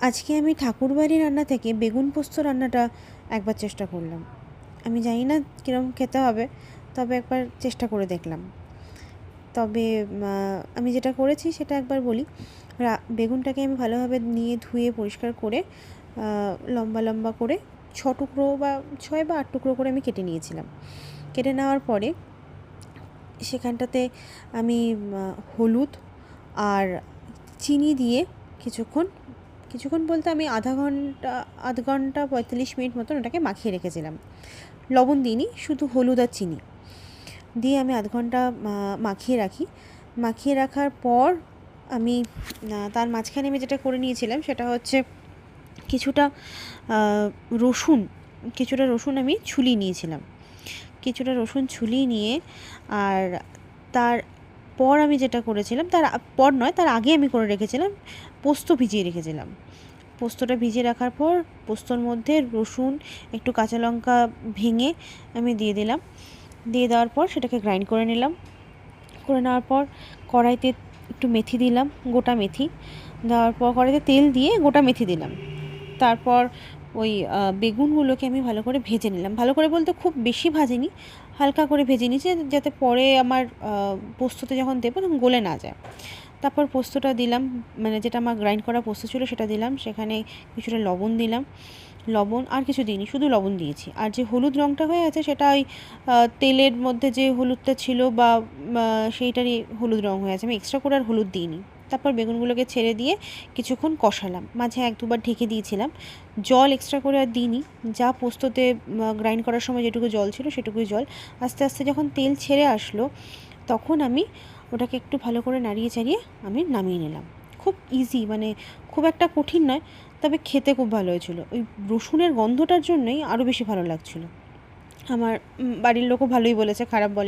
আজকে আমি ঠাকুরবাড়ির রান্না থেকে বেগুন পোস্ত রান্নাটা একবার চেষ্টা করলাম। আমি জানি না কীরকম খেতে হবে, তবে একবার চেষ্টা করে দেখলাম। তবে আমি যেটা করেছি সেটা একবার বলি। বেগুনটাকে আমি ভালোভাবে নিয়ে ধুয়ে পরিষ্কার করে লম্বা লম্বা করে 6 টুকরো বা 6 বা 8 টুকরো করে আমি কেটে নিয়েছিলাম। কেটে নেওয়ার পরে সেখানটাতে আমি হলুদ আর চিনি দিয়ে কিছুক্ষণ বলতে আমি আধ ঘন্টা 45 মিনিট মতন ওটাকে মাখিয়ে রেখেছিলাম। লবণ দিইনি, শুধু হলুদ আর চিনি দিয়ে আমি আধ ঘন্টা মাখিয়ে রাখার পর আমি তার মাঝখানে আমি যেটা করে নিয়েছিলাম সেটা হচ্ছে কিছুটা রসুন আমি ছুলিয়ে নিয়েছিলাম। কিছুটা রসুন ছুলিয়ে নিয়ে আর তারপর আমি যেটা করেছিলাম, তার আগে আমি করে রেখেছিলাম পোস্ত ভিজিয়ে রেখেছিলাম। পোস্তটা ভিজিয়ে রাখার পর পোস্তর মধ্যে রসুন, একটু কাঁচা লঙ্কা ভেঙে আমি দিয়ে দিলাম। দিয়ে দেওয়ার পর সেটাকে গ্রাইন্ড করে নিলাম। করে নেওয়ার পর কড়াইতে একটু মেথি দিলাম, গোটা মেথি দেওয়ার পর কড়াইতে তেল দিয়ে গোটা মেথি দিলাম। তারপর ওই বেগুনগুলোকে আমি ভালো করে ভেজে নিলাম। ভালো করে বলতে খুব বেশি ভাজিনি, হালকা করে ভেজে নিয়েছি যাতে পরে আমার পোস্ততে যখন দেবো তখন গলে না যায়। তারপর পোস্তটা দিলাম, মানে যেটা আমার গ্রাইন্ড করা পোস্ত ছিল সেটা দিলাম। সেখানে কিছুটা লবণ দিলাম, লবণ আর কিছু দিইনি, শুধু লবণ দিয়েছি। আর যে হলুদ রঙটা হয়ে আছে সেটা ওই তেলের মধ্যে যে হলুদটা ছিল বা সেইটারই হলুদ রঙ হয়ে আছে, আমি এক্সট্রা করে আর হলুদ দিইনি। তারপর বেগুনগুলোকে ছেড়ে দিয়ে কিছুক্ষণ কষালাম, মাঝে 1-2 বার ঢেকে দিয়েছিলাম। জল এক্সট্রা করে আর দিইনি, যা পোস্ততে গ্রাইন্ড করার সময় যেটুকু জল ছিল সেটুকুই জল। আস্তে আস্তে যখন তেল ছেড়ে আসলো তখন আমি ওটাকে একটু ভালো করে নাড়িয়ে চাড়িয়ে আমি নামিয়ে নিলাম। খুব ইজি, মানে খুব একটা কঠিন নয়, তবে খেতে খুব ভালো হয়েছিল। ওই রসুনের গন্ধটার জন্যই আরও বেশি ভালো লাগছিলো। আমার বাড়ির লোকও ভালোই বলেছে, খারাপ বলেনি।